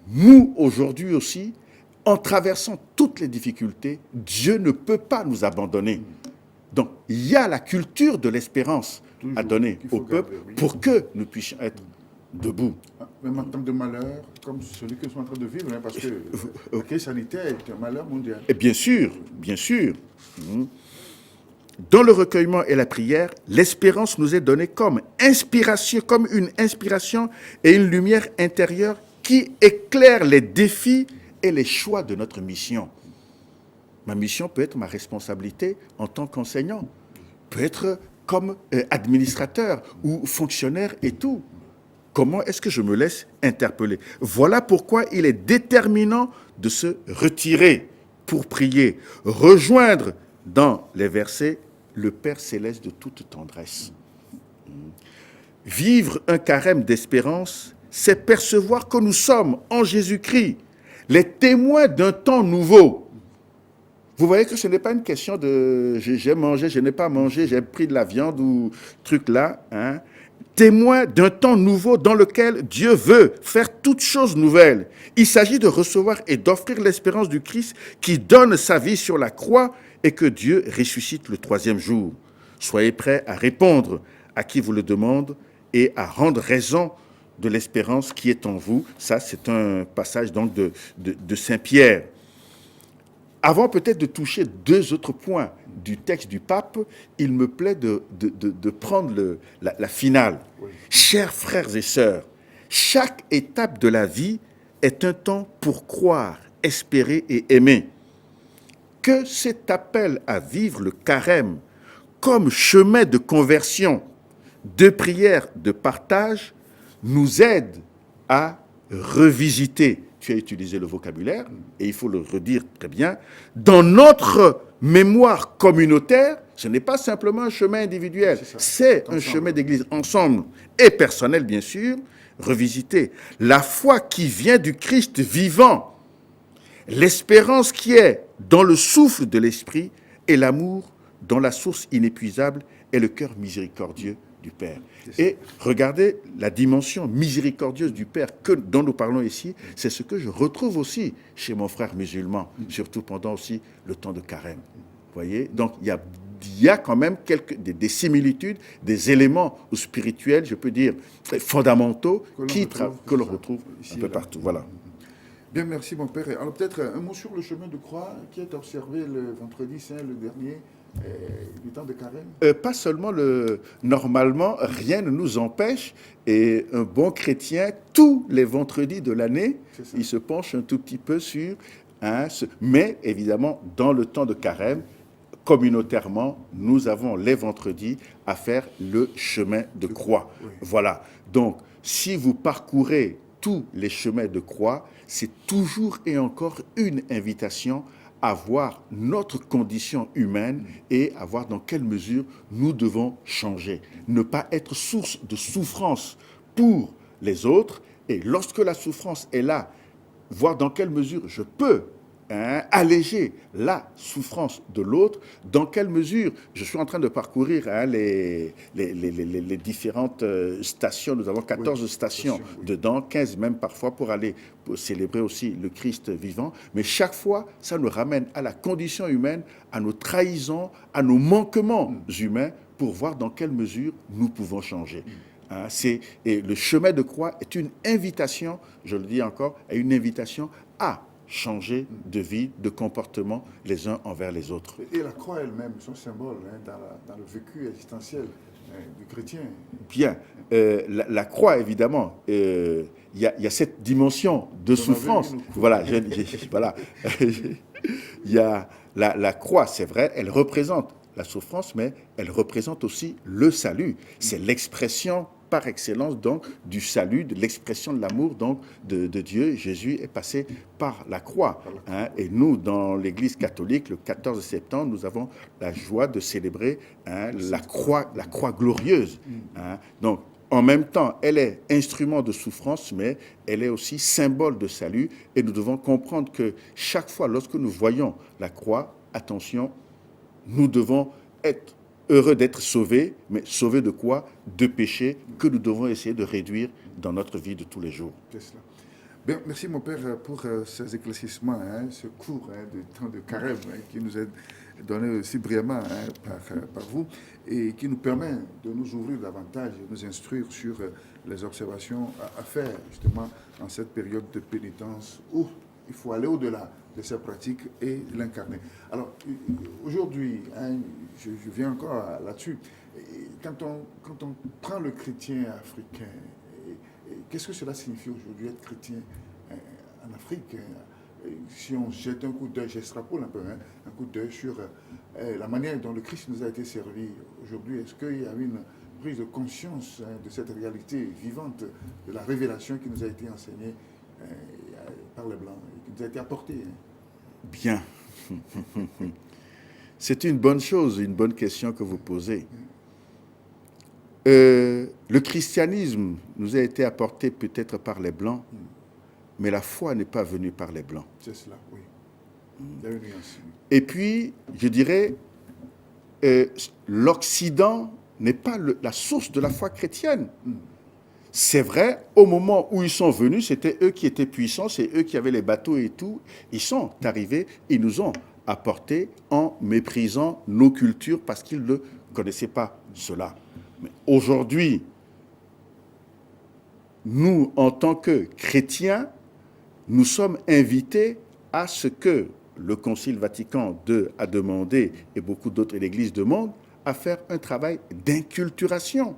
Nous, aujourd'hui aussi, en traversant toutes les difficultés, Dieu ne peut pas nous abandonner. Donc, il y a la culture de l'espérance à donner au peuple pour que nous puissions être debout. Même en temps de malheur, comme celui que nous sommes en train de vivre, parce que la crise sanitaire est un malheur mondial. Et bien sûr, bien sûr. Dans le recueillement et la prière, l'espérance nous est donnée comme inspiration, comme une inspiration et une lumière intérieure qui éclaire les défis et les choix de notre mission. Ma mission peut être ma responsabilité en tant qu'enseignant, peut être comme administrateur ou fonctionnaire et tout. Comment est-ce que je me laisse interpeller? Voilà pourquoi il est déterminant de se retirer pour prier, rejoindre dans les versets le Père céleste de toute tendresse. Vivre un carême d'espérance, c'est percevoir que nous sommes en Jésus-Christ les témoins d'un temps nouveau. Vous voyez que ce n'est pas une question de j'ai mangé, je n'ai pas mangé, j'ai pris de la viande ou truc là. Témoins d'un temps nouveau dans lequel Dieu veut faire toutes choses nouvelles. Il s'agit de recevoir et d'offrir l'espérance du Christ qui donne sa vie sur la croix et que Dieu ressuscite le troisième jour. Soyez prêts à répondre à qui vous le demande et à rendre raison de l'espérance qui est en vous. Ça, c'est un passage donc de Saint Pierre. Avant peut-être de toucher deux autres points du texte du pape, il me plaît de prendre la finale. Oui. Chers frères et sœurs, chaque étape de la vie est un temps pour croire, espérer et aimer. Que cet appel à vivre le carême comme chemin de conversion, de prière, de partage, nous aide à revisiter. Tu as utilisé le vocabulaire, et il faut le redire très bien, dans notre mémoire communautaire, ce n'est pas simplement un chemin individuel, c'est un chemin d'église ensemble et personnel, bien sûr, revisiter. La foi qui vient du Christ vivant, l'espérance qui est dans le souffle de l'Esprit et l'amour dans la source inépuisable et le cœur miséricordieux du Père. Et regardez la dimension miséricordieuse du Père dont nous parlons ici, c'est ce que je retrouve aussi chez mon frère musulman, surtout pendant aussi le temps de carême. Vous voyez? Donc il y a quand même des similitudes, des éléments spirituels, je peux dire, fondamentaux que l'on retrouve un peu partout. Voilà. Bien, merci mon père. Alors peut-être un mot sur le chemin de croix qui est observé le vendredi saint, le dernier, du temps de carême. Pas seulement normalement, rien ne nous empêche, et un bon chrétien, tous les vendredis de l'année, il se penche un tout petit peu sur, mais évidemment, dans le temps de carême, communautairement, nous avons les vendredis à faire le chemin de croix. Oui. Voilà. Donc, si vous parcourez tous les chemins de croix, c'est toujours et encore une invitation à voir notre condition humaine et à voir dans quelle mesure nous devons changer. Ne pas être source de souffrance pour les autres, et lorsque la souffrance est là, voir dans quelle mesure je peux alléger la souffrance de l'autre. Dans quelle mesure? Je suis en train de parcourir les différentes stations. Nous avons 14 stations dedans, 15 même parfois, pour aller pour célébrer aussi le Christ vivant. Mais chaque fois, ça nous ramène à la condition humaine, à nos trahisons, à nos manquements humains, pour voir dans quelle mesure nous pouvons changer. Et le chemin de croix est une invitation, je le dis encore, est une invitation à changer de vie, de comportement les uns envers les autres. Et la croix elle-même, son symbole dans le vécu existentiel du chrétien. Bien, la croix, évidemment, il y a cette dimension de souffrance. Voilà, voilà. Il y a la croix, c'est vrai, elle représente la souffrance, mais elle représente aussi le salut. C'est l'expression par excellence donc du salut, de l'expression de l'amour donc de Dieu. Jésus est passé par la croix. Et nous, dans l'Église catholique, le 14 septembre, nous avons la joie de célébrer la croix glorieuse. Donc, en même temps, elle est instrument de souffrance, mais elle est aussi symbole de salut. Et nous devons comprendre que chaque fois, lorsque nous voyons la croix, attention, nous devons être heureux d'être sauvés, mais sauvés de quoi? De péché que nous devons essayer de réduire dans notre vie de tous les jours. C'est cela. Bien, merci mon Père pour ces éclaircissements, ce cours de temps de carême qui nous est donné aussi brillamment par vous et qui nous permet de nous ouvrir davantage, de nous instruire sur les observations à faire justement en cette période de pénitence où il faut aller au-delà de ces pratiques et l'incarner. Alors, aujourd'hui, je viens encore là-dessus, quand on prend le chrétien africain, qu'est-ce que cela signifie aujourd'hui être chrétien en Afrique? Si on jette un coup d'œil, j'extrapole un peu, un coup d'œil sur la manière dont le Christ nous a été servi aujourd'hui, est-ce qu'il y a une prise de conscience de cette réalité vivante, de la révélation qui nous a été enseignée par les Blancs, qui nous a été apportée? Bien. C'est une bonne chose, une bonne question que vous posez. Le christianisme nous a été apporté peut-être par les Blancs, mais la foi n'est pas venue par les Blancs. C'est cela, oui. Il y a une nuance. Et puis, je dirais, l'Occident n'est pas la source de la foi chrétienne. C'est vrai, au moment où ils sont venus, c'était eux qui étaient puissants, c'est eux qui avaient les bateaux et tout. Ils sont arrivés, ils nous ont apporté en méprisant nos cultures parce qu'ils ne connaissaient pas cela. Mais aujourd'hui, nous, en tant que chrétiens, nous sommes invités à ce que le Concile Vatican II a demandé, et beaucoup d'autres, et l'Église demande, à faire un travail d'inculturation.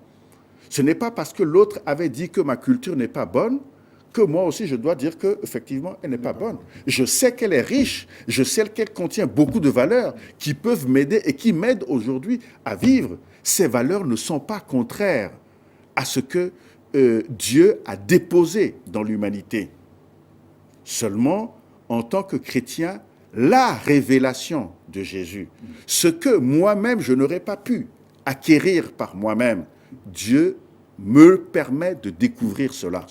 Ce n'est pas parce que l'autre avait dit que ma culture n'est pas bonne que moi aussi je dois dire qu'effectivement elle n'est pas bonne. Je sais qu'elle est riche, je sais qu'elle contient beaucoup de valeurs qui peuvent m'aider et qui m'aident aujourd'hui à vivre. Ces valeurs ne sont pas contraires à ce que Dieu a déposé dans l'humanité. Seulement, en tant que chrétien, la révélation de Jésus, ce que moi-même je n'aurais pas pu acquérir par moi-même, Dieu me permet de découvrir cela.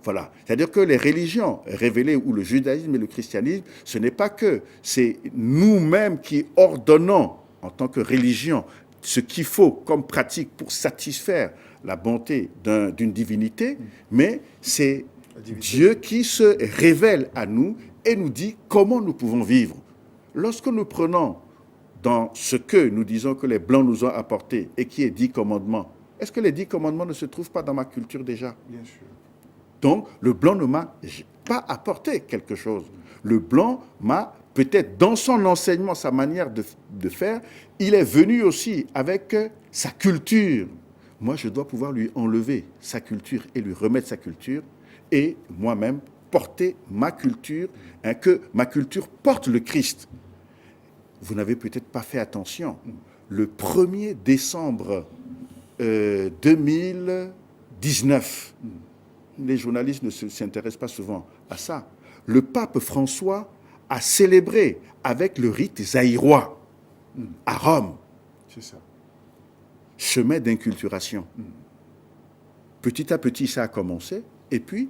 Voilà. C'est-à-dire que les religions révélées, ou le judaïsme et le christianisme, ce n'est pas que c'est nous-mêmes qui ordonnons, en tant que religion, ce qu'il faut comme pratique pour satisfaire la bonté d'une divinité, mais c'est Dieu qui se révèle à nous et nous dit comment nous pouvons vivre. Lorsque nous prenons dans ce que nous disons que les Blancs nous ont apporté et qui est 10 commandements, est-ce que les 10 commandements ne se trouvent pas dans ma culture déjà? Bien sûr. Donc, le Blanc ne m'a pas apporté quelque chose. Le Blanc m'a, peut-être dans son enseignement, sa manière de faire, il est venu aussi avec sa culture. Moi, je dois pouvoir lui enlever sa culture et lui remettre sa culture, et moi-même porter ma culture, que ma culture porte le Christ. Vous n'avez peut-être pas fait attention. Le 1er décembre 2019, les journalistes ne s'intéressent pas souvent à ça, le pape François a célébré avec le rite zaïrois à Rome. C'est ça. Chemin d'inculturation. Petit à petit, ça a commencé. Et puis,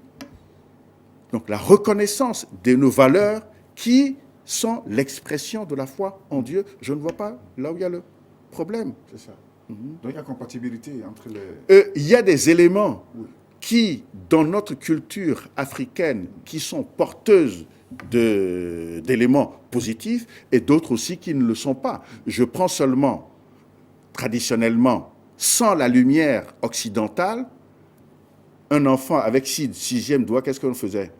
donc la reconnaissance de nos valeurs qui sans l'expression de la foi en Dieu, je ne vois pas là où il y a le problème. C'est ça. Donc il y a compatibilité entre les... Il y a des éléments Oui. qui, dans notre culture africaine, qui sont porteuses d'éléments positifs et d'autres aussi qui ne le sont pas. Je prends seulement, traditionnellement, sans la lumière occidentale, un enfant avec sixième doigt, qu'est-ce qu'on faisait?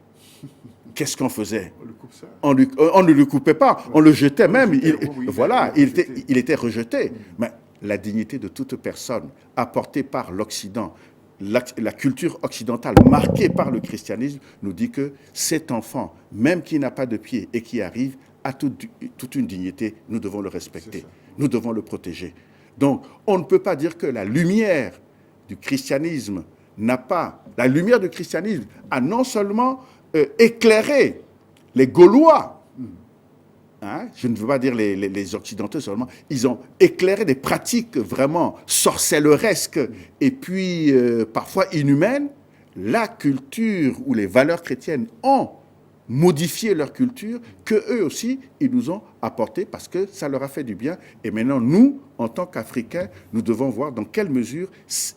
Qu'est-ce qu'on faisait? On le coupe ça. On ne le coupait pas, on le jetait même. Voilà, rejeté. il était rejeté. Mais la dignité de toute personne apportée par l'Occident, la culture occidentale marquée par le christianisme, nous dit que cet enfant, même qui n'a pas de pied et qui arrive, a toute une dignité. Nous devons le respecter, nous devons le protéger. Donc, on ne peut pas dire que la lumière du christianisme la lumière du christianisme a non seulement éclairé les Gaulois, hein, je ne veux pas dire les Occidentaux seulement, ils ont éclairé des pratiques vraiment sorcelleresques et puis parfois inhumaines. La culture ou les valeurs chrétiennes ont modifié leur culture, que eux aussi, ils nous ont apporté parce que ça leur a fait du bien. Et maintenant, nous, en tant qu'Africains, nous devons voir dans quelle mesure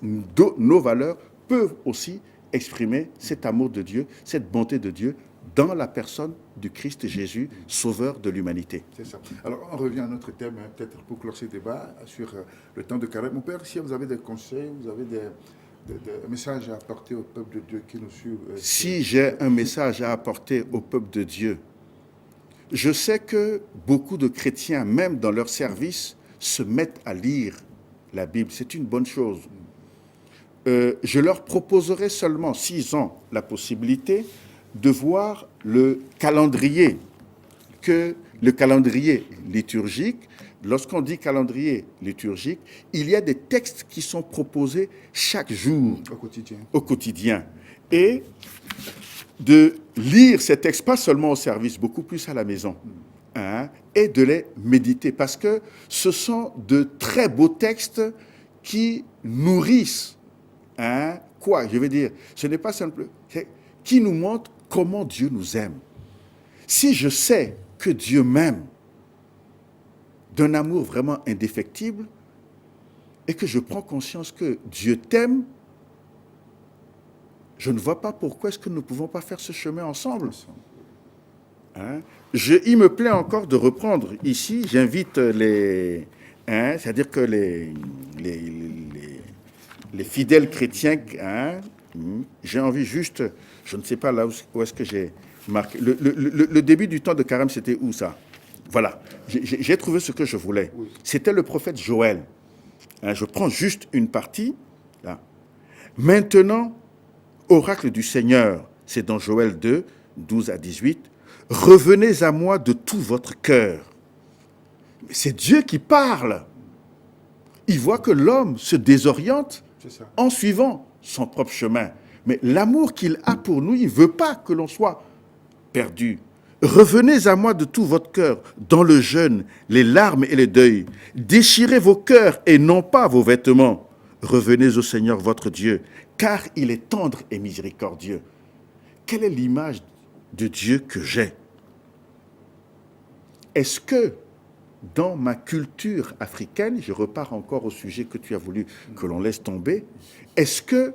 nos valeurs peuvent aussi exprimer cet amour de Dieu, cette bonté de Dieu dans la personne du Christ Jésus, sauveur de l'humanité. C'est ça. Alors, on revient à notre thème, hein, peut-être pour clore ce débat, sur le temps de carême. Mon père, si vous avez des conseils, vous avez des messages à apporter au peuple de Dieu qui nous suit. Si j'ai un message à apporter au peuple de Dieu, je sais que beaucoup de chrétiens, même dans leur service, se mettent à lire la Bible. C'est une bonne chose. Je leur proposerai seulement, s'ils ont la possibilité, de voir le calendrier liturgique. Lorsqu'on dit calendrier liturgique, il y a des textes qui sont proposés chaque jour au quotidien. Et de lire ces textes, pas seulement au service, beaucoup plus à la maison, hein, et de les méditer, parce que ce sont de très beaux textes qui nourrissent, hein, quoi, je veux dire, ce n'est pas simple, qui nous montrent comment Dieu nous aime. Si je sais que Dieu m'aime d'un amour vraiment indéfectible et que je prends conscience que Dieu t'aime, je ne vois pas pourquoi est-ce que nous ne pouvons pas faire ce chemin ensemble. Hein? Il me plaît encore de reprendre ici, j'invite c'est-à-dire que les fidèles chrétiens, hein, j'ai envie juste, je ne sais pas là où est-ce que j'ai marqué. Le début du temps de carême, c'était où ça? Voilà, j'ai trouvé ce que je voulais. Oui. C'était le prophète Joël. Hein, je prends juste une partie. Là. Maintenant, oracle du Seigneur, c'est dans Joël 2, 12 à 18. Revenez à moi de tout votre cœur. C'est Dieu qui parle. Il voit que l'homme se désoriente en suivant son propre chemin. Mais l'amour qu'il a pour nous, il ne veut pas que l'on soit perdu. Revenez à moi de tout votre cœur, dans le jeûne, les larmes et les deuils. Déchirez vos cœurs et non pas vos vêtements. Revenez au Seigneur votre Dieu, car il est tendre et miséricordieux. Quelle est l'image de Dieu que j'ai? Est-ce que dans ma culture africaine, je repars encore au sujet que tu as voulu que l'on laisse tomber, est-ce que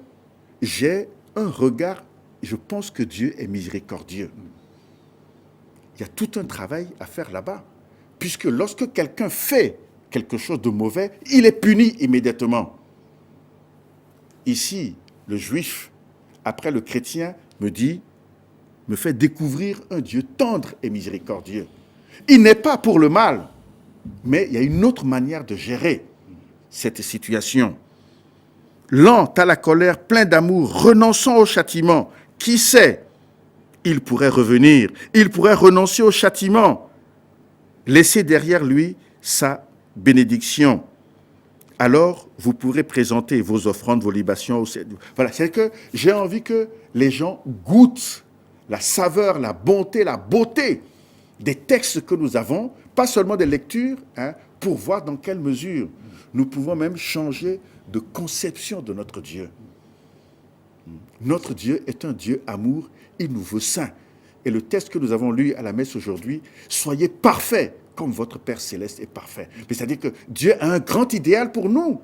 j'ai un regard, je pense que Dieu est miséricordieux? Il y a tout un travail à faire là-bas. Puisque lorsque quelqu'un fait quelque chose de mauvais, il est puni immédiatement. Ici, le juif, après le chrétien, me fait découvrir un Dieu tendre et miséricordieux. Il n'est pas pour le mal, mais il y a une autre manière de gérer cette situation. Lent à la colère, plein d'amour, renonçant au châtiment. Qui sait? Il pourrait revenir, il pourrait renoncer au châtiment, laisser derrière lui sa bénédiction. Alors, vous pourrez présenter vos offrandes, vos libations. Voilà, c'est que j'ai envie que les gens goûtent la saveur, la bonté des textes que nous avons, pas seulement des lectures, hein, pour voir dans quelle mesure nous pouvons même changer de conception de notre Dieu. Notre Dieu est un Dieu amour. Il nous veut saints. et le texte que nous avons lu à la messe aujourd'hui, soyez parfaits comme votre Père céleste est parfait. C'est-à-dire que Dieu a un grand idéal pour nous.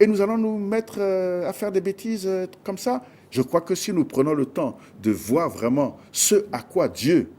Et nous allons nous mettre à faire des bêtises comme ça. Je crois que si nous prenons le temps de voir vraiment ce à quoi Dieu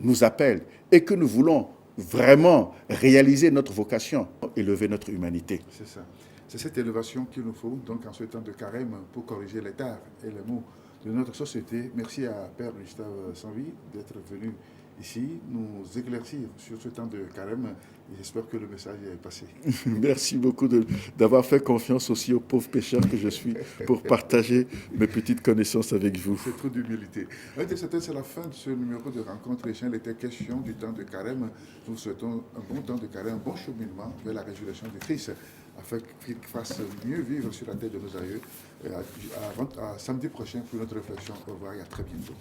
nous appelle et que nous voulons vraiment réaliser notre vocation, élever notre humanité. C'est ça. C'est cette élévation qu'il nous faut, donc en ce temps de carême, pour corriger les tares et les maux de notre société. Merci à Père Gustave Sanvi d'être venu ici nous éclaircir sur ce temps de carême. Et j'espère que le message est passé. Merci beaucoup d'avoir fait confiance aussi aux pauvres pécheurs que je suis pour partager mes petites connaissances avec vous. C'est trop d'humilité. C'est la fin de ce numéro de Rencontre et Chaîne. Il était question du temps de carême. Nous vous souhaitons un bon temps de carême, un bon cheminement vers la résurrection de Christ, afin qu'il fasse mieux vivre sur la terre de nos aïeux. À samedi prochain pour notre réflexion. Au revoir et à très bientôt.